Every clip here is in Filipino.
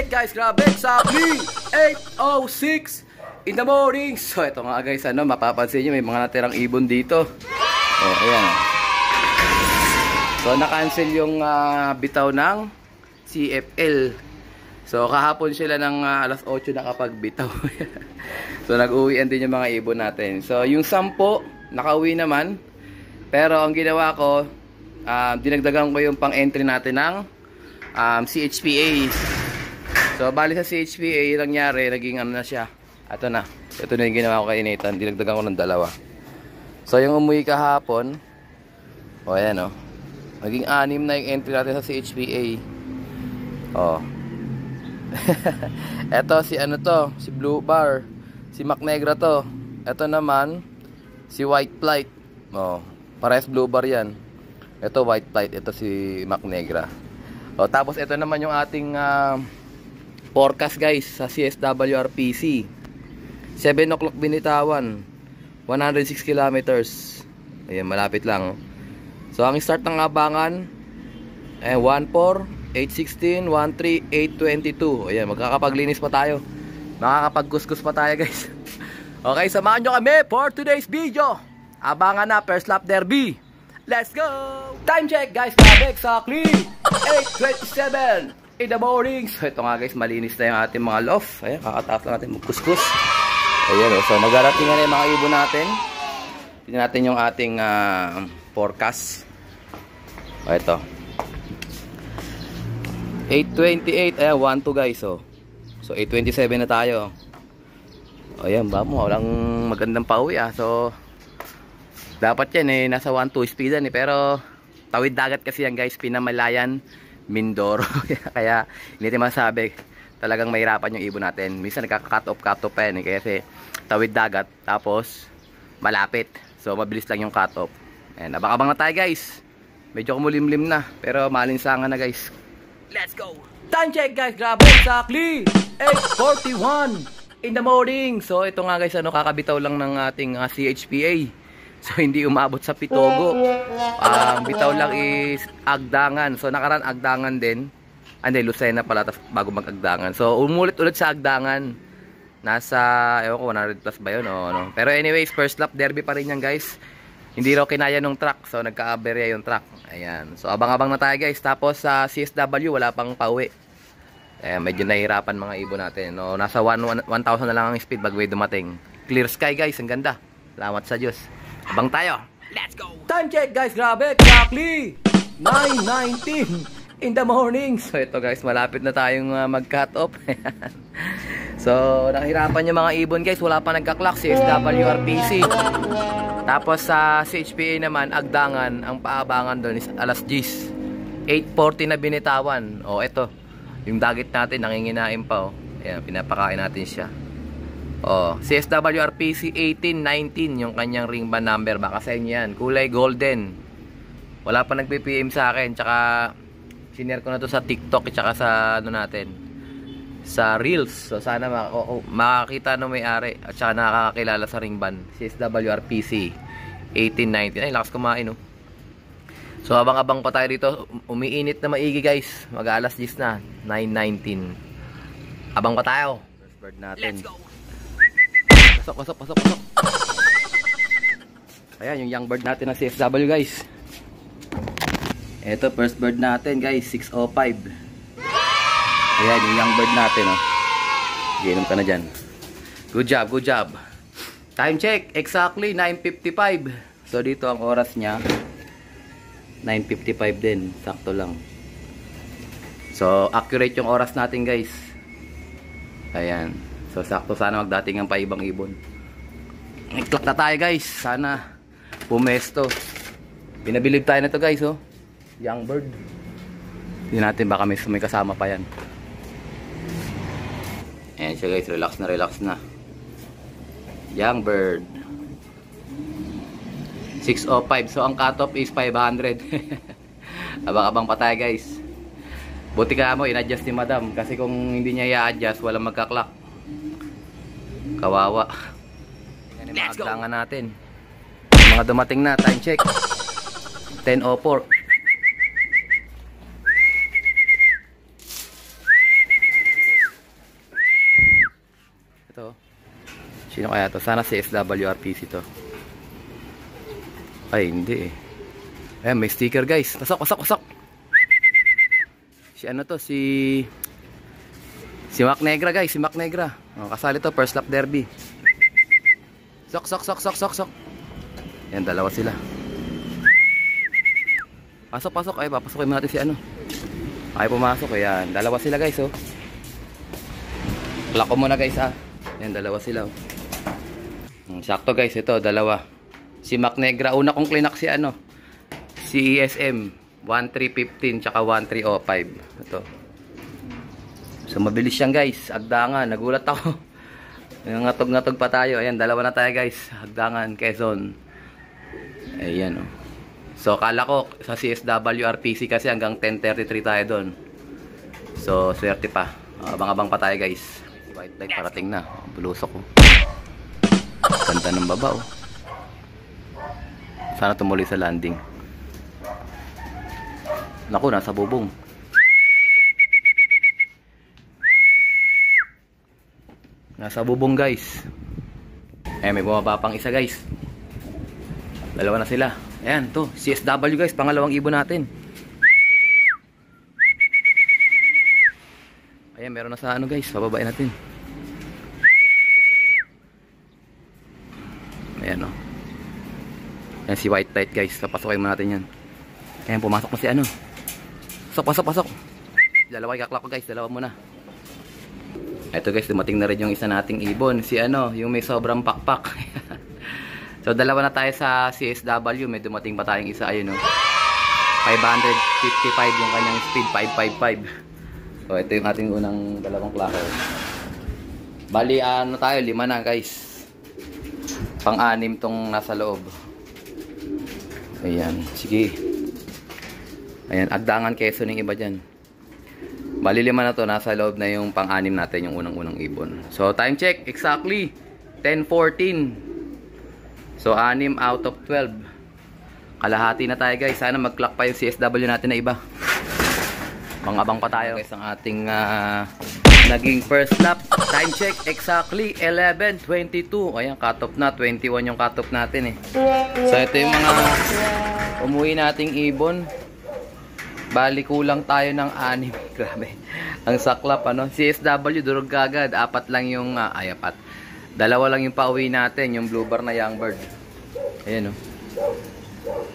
check guys, grabe, exactly 8:06 in the morning. So ito nga guys, mapapansin nyo may mga natirang ibon dito. Oh, ayan. So na-cancel yung bitaw ng CFL. So kahapon sila ng alas 8 nakapagbitaw. So nag-uwian din yung mga ibon natin. So yung 10 nakauwi naman. Pero ang ginawa ko, dinagdagan ko yung pang-entry natin ng CHPA. So bali sa CHPA, yung nangyari, naging ano na siya. Ito na. Ito na yung ginawa ko kay Nathan. Dinagdagan ko ng 2. So yung umuwi kahapon, o ayan o. Naging 6 na yung entry natin sa CHPA. O. Ito si ano to, si Blue Bar, si Mac Negra to. Ito naman si White Flight. Oh, parehas Blue Bar 'yan. Ito White Flight, ito si Mac Negra. Oh, tapos ito naman yung ating forecast guys sa CSWRPC. 7 o'clock binitawan. 106 kilometers. Ayun, malapit lang. So ang start ng abangan ay 14 8:16, 13, 8:22. Ayan, magkakapaglinis pa tayo. Makakapagkuskus pa tayo guys. Okay, samahan nyo kami for today's video. Abangan na, first lap derby. Let's go! Time check guys, grabe, exactly 8:27 in the morning. So ito nga guys, malinis na yung ating mga loft. Ayan, kakataas lang natin magkuskus. Ayan, so magarating na yung mga ibon natin. Tingnan natin yung ating forecast. O ito 8:28, ayan, 1-2 guys, oh. So 8:27 na tayo. O ayan, walang magandang pauwi so dapat yan nasa 1-2 speedan pero tawid dagat kasi yan guys, Pinamalayan, Mindoro. Kaya hindi natin masabi, talagang mahirapan yung ibon natin. Minsan nagka-cut off pa yan kasi tawid dagat tapos malapit, so mabilis lang yung cut off. Ayan, abang-abang na tayo guys. Medyo kumulimlim na pero malinsangan na guys. Let's go! Time check guys, grabe, exactly 8:41 in the morning. So ito nga guys, kakabitaw lang ng ating CHPA. So hindi umabot sa Pitogo. Bitaw lang is Agdangan. So nakaraan Agdangan din. Hindi, Lucena pala bago mag-Agdangan. So umulit ulit sa Agdangan. Nasa, ewan ko, 100 plus ba yun o ano. Pero anyways, first lap derby pa rin yan guys. Hindi raw kinaya nung truck, so nagka-aberya yung truck. Ayan, so abang-abang na tayo guys. Tapos sa CSW wala pang pauwi. Ayan, medyo nahihirapan mga ibon natin, no? Nasa 1,000 na lang ang speed bago may dumating. Clear sky guys, ang ganda. Salamat sa Diyos. Abang tayo. Let's go! Time check guys, grabe, exactly 9:19 in the morning. So ito guys, malapit na tayong mag-cut off. So nahirapan yung mga ibon guys, wala pa nagka-clock. CSWRPC. Tapos sa CHPA naman, Agdangan, ang paabangan doon is alas 10. 8:40 na binitawan. O eto, yung dagit natin nanginginain pa. Ayan, pinapakain natin siya. O, CSWRPC 1819 yung kanyang ring band number. Baka sa inyo yan, kulay golden. Wala pa nagpi-PM sa akin. Tsaka sinare ko na to sa TikTok tsaka sa ano natin, sa Reels. So sana makakita ng may-ari at saka nakakakilala sa ring band. CSWRPC 1819. Ay, lakas kumain, no? So abang-abang pa tayo dito. Umiinit na maigi guys. Mag-alas 10 na, 9:19. Abang pa tayo. First bird natin. Let's go. Pasok. Ayan, yung young bird natin ng CSW guys. Ito, first bird natin guys, 6:05. Ayan, yung young bird natin, oh. Ginom ka na dyan. Good job. Time check, exactly 9:55. So dito ang oras niya 9:55 din, sakto lang. So accurate yung oras natin guys. Ayan, so sakto, sana magdating ang paibang ibon. Nag-clock na tayo guys, sana pumesto. Pinabilib tayo na to guys, oh. Young bird. Hindi natin, baka may kasama pa yan. Ayan siya guys, relax na. Young bird 6:05. So ang cutoff is 500. Abang-abang pa tayo guys. Buti ka mo, in-adjust ni madam. Kasi kung hindi niya i-adjust, walang magka-clock. Kawawa. Yan yung mga agdangan natin. Mga dumating na, time check 10:04. Ito. Sino kaya to? Sana si SWRPC to. Ay, hindi eh. Ayan, may sticker guys. Pasok, pasok, pasok. Si ano to? Si Mac Negra guys. Si Mac Negra. Oh, kasali to. First lap derby. Sok, sok, sok, sok, sok, sok. Ayan, dalawa sila. Pasok, pasok. Ay, papasokin natin si ano. Ay, pumasok. Ayan, dalawa sila guys oh. Plako muna guys ah. Ayan, dalawa sila oh. Sakto guys, ito, dalawa. Si Mac Negra, una kong klinak si ano. Si ESM 1315 tsaka 1305. Ito. So mabilis yan guys. Agdangan, nagulat ako. Ngatog-ngatog pa tayo. Ayan, dalawa na tayo guys. Agdangan, Quezon. Ayan oh. So kala ko sa CSWRPC kasi hanggang 10:33 tayo doon. So swerte pa. Abang-abang pa tayo guys. White light parating na. Bulusok ko. Ganda ng baba oh. Sana tumuloy sa landing. Naku, nasa bubong. Nasa bubong guys. Eh, may bumaba pang isa guys. Dalawa na sila. Ayan, to. CSW guys, pangalawang ibon natin. Ayan, meron na sa ano guys. Pababain natin. Ayan o. Ayan si white light guys. Papasokin mo natin yan. Ayan, pumasok na si ano. Pasok, pasok, pasok. Dalawa ikaklak ko guys. Dalawa muna. Ito guys, dumating na rin yung isa nating ibon. Si ano, yung may sobrang pakpak. So dalawa na tayo sa CSW. May dumating pa tayong isa. Ayun o. 555 yung kanyang speed. 555. So ito yung ating unang dalawang klako. Bali ano tayo, 5 na guys. Pang-anim tong nasa loob. Ayan, sige. Ayan, Agdangan, Quezon yung iba dyan. Bali 5 na to, nasa loob na yung pang-anim natin, yung unang-unang ibon. So time check, exactly 10:14. So 6 out of 12. Kalahati na tayo guys. Sana mag-clock pa yung CSW natin na iba. Abang-abang pa tayo guys ang ating naging first lap. Time check exactly 11:22. Ayan, cut off na 21 yung cut off natin eh. So ito yung mga umuwi nating ibon. Bali kulang tayo ng 6. Grabe. Ang saklap ano. CSW durog kagad. 4 lang yung 4. 2 lang yung pauwi natin, yung blue bar na young bird. Ayan oh.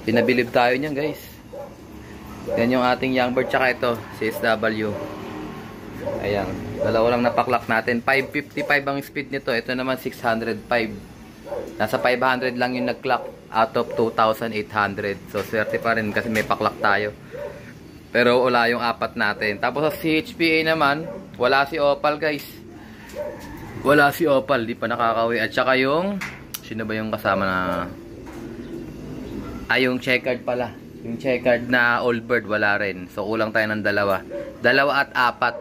Pinabilib tayo niyan guys. Yan yung ating young bird tsaka ito, CSW. Ayan, 2 lang napaklak natin. 555 ang speed nito. Ito naman 605. Nasa 500 lang yung nag-clock out of 2,800. So swerte pa rin kasi may paklak tayo. Pero wala yung 4 natin. Tapos sa CHPA naman, wala si Opal guys. Wala si Opal, di pa nakakauwi. At saka yung, sino ba yung kasama na yung checkered pala. Yung checkered na old bird, wala rin. So kulang tayo ng 2. 2 at 4.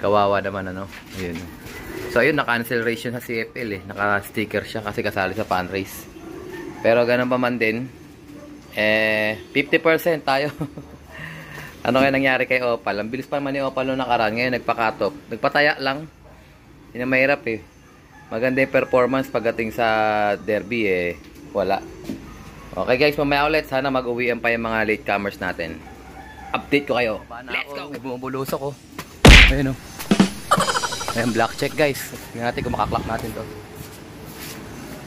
Kawawa naman ano. Ayun. So ayun, naka-cancel race yun sa CFL eh. Naka-sticker siya kasi kasali sa fan race. Pero ganun pa man din, 50% tayo. Ano kaya nangyari kay Opal? Ang bilis pa naman ni Opal noong nakaraan. Ngayon nagpakatop. Nagpataya lang. Yun ang mahirap eh. Maganda yung performance pagdating sa derby eh. Wala. Okay guys, mamaya ulit. Sana mag-uwian pa yung mga latecomers natin. Update ko kayo. Let's go! May bumubulusok ko. Ayun o. Ayan, black check guys. Tingnan natin kung makaklak natin to.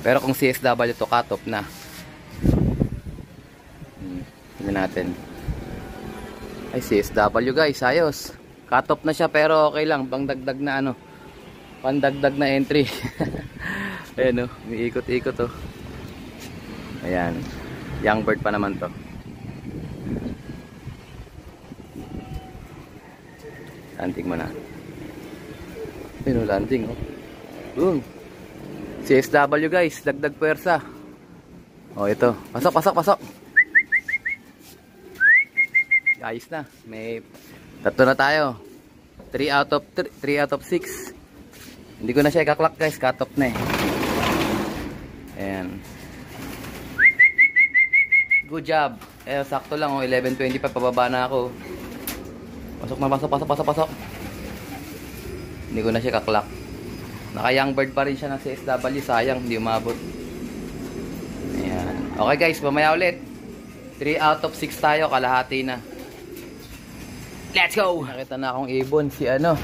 Pero kung CSW to, cut off na. Tingnan natin. Ay, CSW guys, ayos. Cut off na siya pero okay lang. Pangdagdag na ano. Pandagdag na entry. Ayan o, may ikot-ikot o. Ayan. Young bird pa naman to. Landing mo na. Ayun o, landing o. Boom. CSW guys, dagdag pwersa. O ito, pasok, pasok, pasok. Ayos na. May 3 na tayo. 3 out of 6. Hindi ko na siya ikaklak guys, cut off na eh. Ayan. Good job. Sakto lang oh, 11:25 pababa na ako. Pasok na, pasok, pasok, pasok, pasok. Hindi ko na siya kaklak. Naka young bird pa rin siya ng CSW. Sayang, hindi umabot. Ayan. Okay guys, mamaya ulit. 3 out of 6 tayo. Kalahati na. Let's go! Nakita na akong ibon. Si ano.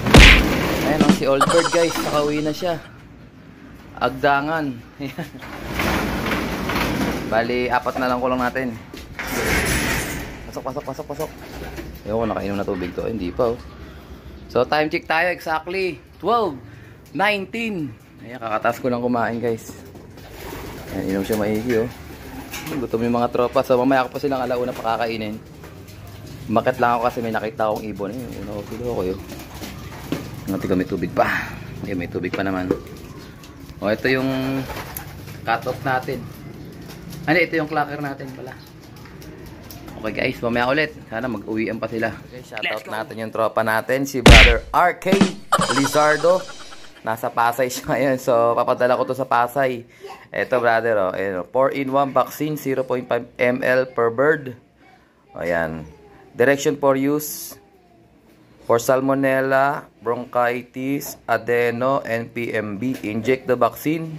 Ayan o, si old bird guys. Nakauwi na siya. Agdangan. Bali, 4 na lang kulong natin. Pasok. Ayoko, nakainom na tubig to. Hindi pa oh. So, time check tayo. Exactly 12:19. Ayan, kakataas ko lang kumain guys. Ayan, inom siya maigi oh. Gutom yung mga tropa. So, mamaya ko pa silang alauna pakakainin. Bakit lang ako kasi may nakita akong ibon. Ayun, una ko sila ako yun. Tiga may tubig pa. Ayun, may tubig pa naman. O, ito yung cut off natin. Ano, ito yung clacker natin pala. Okay guys, mamaya ulit. Sana mag-uwian pa sila. Okay, shoutout natin yung tropa natin. Si Brother RK Lizardo. Nasa Pasay siya ngayon. So, papadala ko to sa Pasay. Ito brother, oh. 4-in-1 vaccine, 0.5 ml per bird. Ayan. Direction for use. For salmonella, bronchitis, adeno, and PMB. Inject the vaccine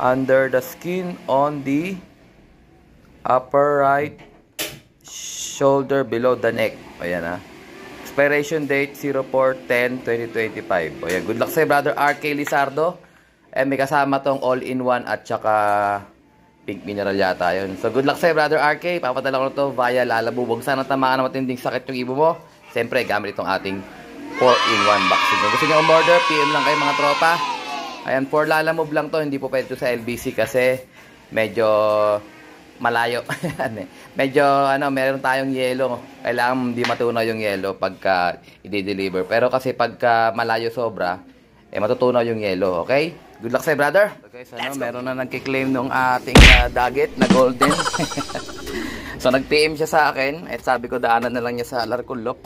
under the skin on the upper right shoulder below the neck. Ayan ha. Expiration date 04/10/2025. Ayan. Good luck sa'yo brother RK Lizardo. May kasama tong all-in-one at saka pink mineral yata yun. So good luck sa'yo brother RK. Papadala ko na to via Lalabubog. Sana tamaan na matinding sakit yung ibo mo. Siyempre gamit itong ating 4-in-1 vaccine. Kung gusto nyo umorder, PM lang kayo mga tropa. Ayan, for Lalamove lang to. Hindi po pwede to sa LBC kasi medyo malayo. Medyo meron tayong yelo. Kailangan hindi matunaw yung yelo pagka i-deliver. Pero kasi pagka malayo sobra, matutunaw yung yelo, okay? Good luck sa'yo, brother. Okay, so meron na nagki-claim nung ating dagat na golden. So nag-PM siya sa akin at sabi ko daanan na lang niya sa Alarcolop.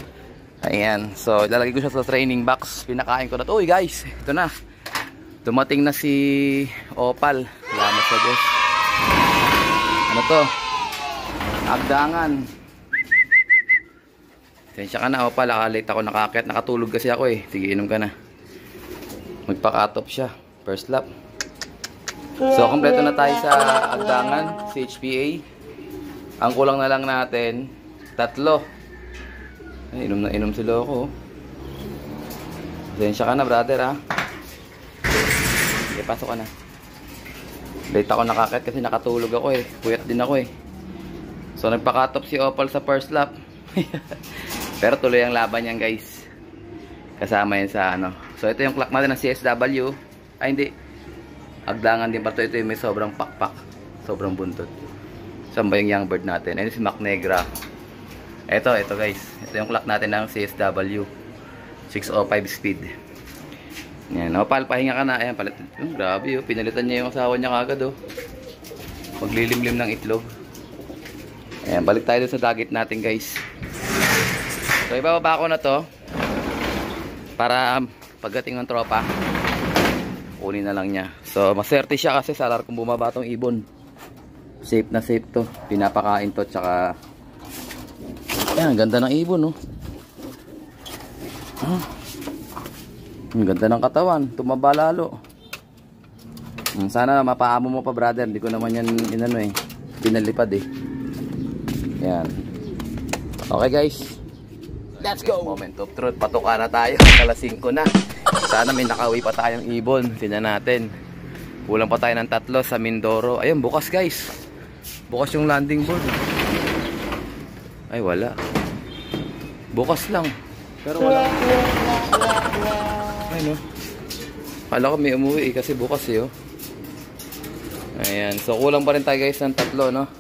Ayan. So ilalagay ko siya sa training box. Pinakain ko na to. Uy guys, ito na. Dumating na si Opal. Salamat sa Diyos. Ano to? Agdangan. Tensya ka na Opal. Late ako nakakit. Nakatulog kasi ako eh. Sige, inom ka na. Magpa-cut-off siya. First lap. So kompleto na tayo sa Agdangan CHPA. Ang kulang na lang natin 3. Ay, inom na inom sila ako. Tensya ka na brother ha. Sige, pasok ka na. Late ako nakakit kasi nakatulog ako eh. Puyat din ako eh. So nagpa-cut off si Opal sa first lap. Pero tuloy ang laban niyan guys. Kasama yan sa ano. So ito yung clock natin ng CSW. Ay hindi. Agdangan din pa ito. Ito yung may sobrang pakpak. Sobrang buntot. Saan ba yung young bird natin? Ayun si Mac Negra. Ito guys. Ito yung clock natin ng CSW. 605 speed. Yan. Opal, pahinga ka na. Ayan, palit. Grabe oh. Pinalitan niya yung asawa niya kagad oh. Maglilimlim ng itlog. Ayan, balik tayo sa dagat natin guys. So ibababa ko na to. Para pagdating ng tropa, kunin na lang niya. So maswerte siya kasi sa alar kung bumaba tong ibon. Safe na safe to. Pinapakain to tsaka ayan, ganda ng ibon oh. Ang ganda ng katawan, tumaba lalo. Sana mapaamo mo pa brother. Hindi ko naman yan inano eh, pinalipad eh. Yan. Okay guys, let's go. Moment of truth, patuka na tayo. Alas 5 na. Sana may nakauwi pa tayong ibon. Tingnan natin. Kulang pa tayo ng 3 sa Mindoro. Ayun, bukas guys. Bukas yung landing board. Ay wala. Bukas lang. Pero wala. Ay no. Kala ko may umuwi kasi bukas eh oh. Ayan. So kulang pa rin tayo guys ng 3 no.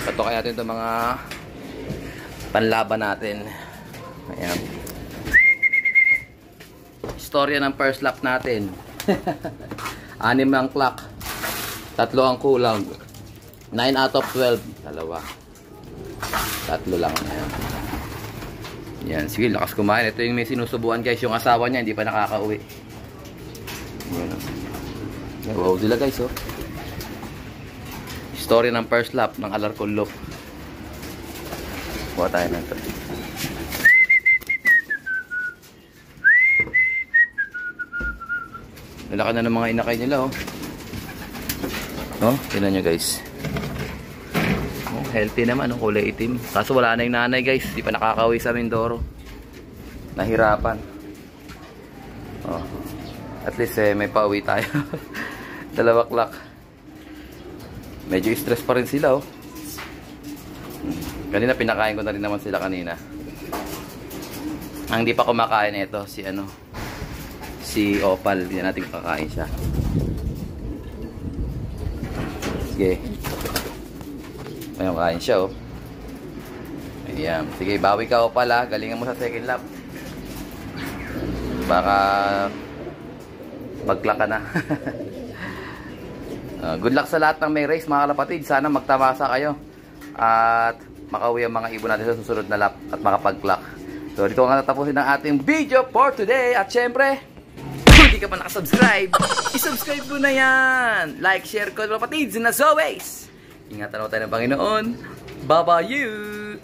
Patukan natin itong mga panlaban natin. Ayan. Istorya ng first lap natin. 6 ang clock. 3 ang kulang. 9 out of 12. 2. 3 lang. Ayan. Yan, sige, lakas kumain. Ito yung may sinusubuan guys, yung asawa niya hindi pa nakakauwi. Yan. Wow sila guys oh. Story ng first lap ng Alarcolop. Kuha tayo na ito. Lalaki na ng mga inakay nila, oh. Oh, tingnan nyo guys. Oh, healthy naman, oh, kulay itim. Kaso wala na yung nanay guys, di pa nakakauwi sa Mindoro. Nahirapan. Oh. At least may pauwi tayo. Dalawaklak. Medyo stress pa rin sila, oh. Kanina pinakain ko na rin naman sila kanina. Ang di pa kumakain ito si Opal, hindi natin kakain siya. Sige. Ayun, kain siya, oh. Ayan. Sige, bawi ka, Opal, ha. Galingan mo sa second lap. Baka magklak ka na. Good luck sa lahat ng may race, mga kalapatid. Sana magtamasa kayo. At makauwi ang mga ibon natin sa susunod na lap at makapag-clock. So, dito nga natapusin ang ating video for today. At syempre, kung hindi ka pa nakasubscribe, isubscribe mo na yan. Like, share ko, kalapatids. And as always, ingatan mo tayo ng Panginoon. Bye-bye you.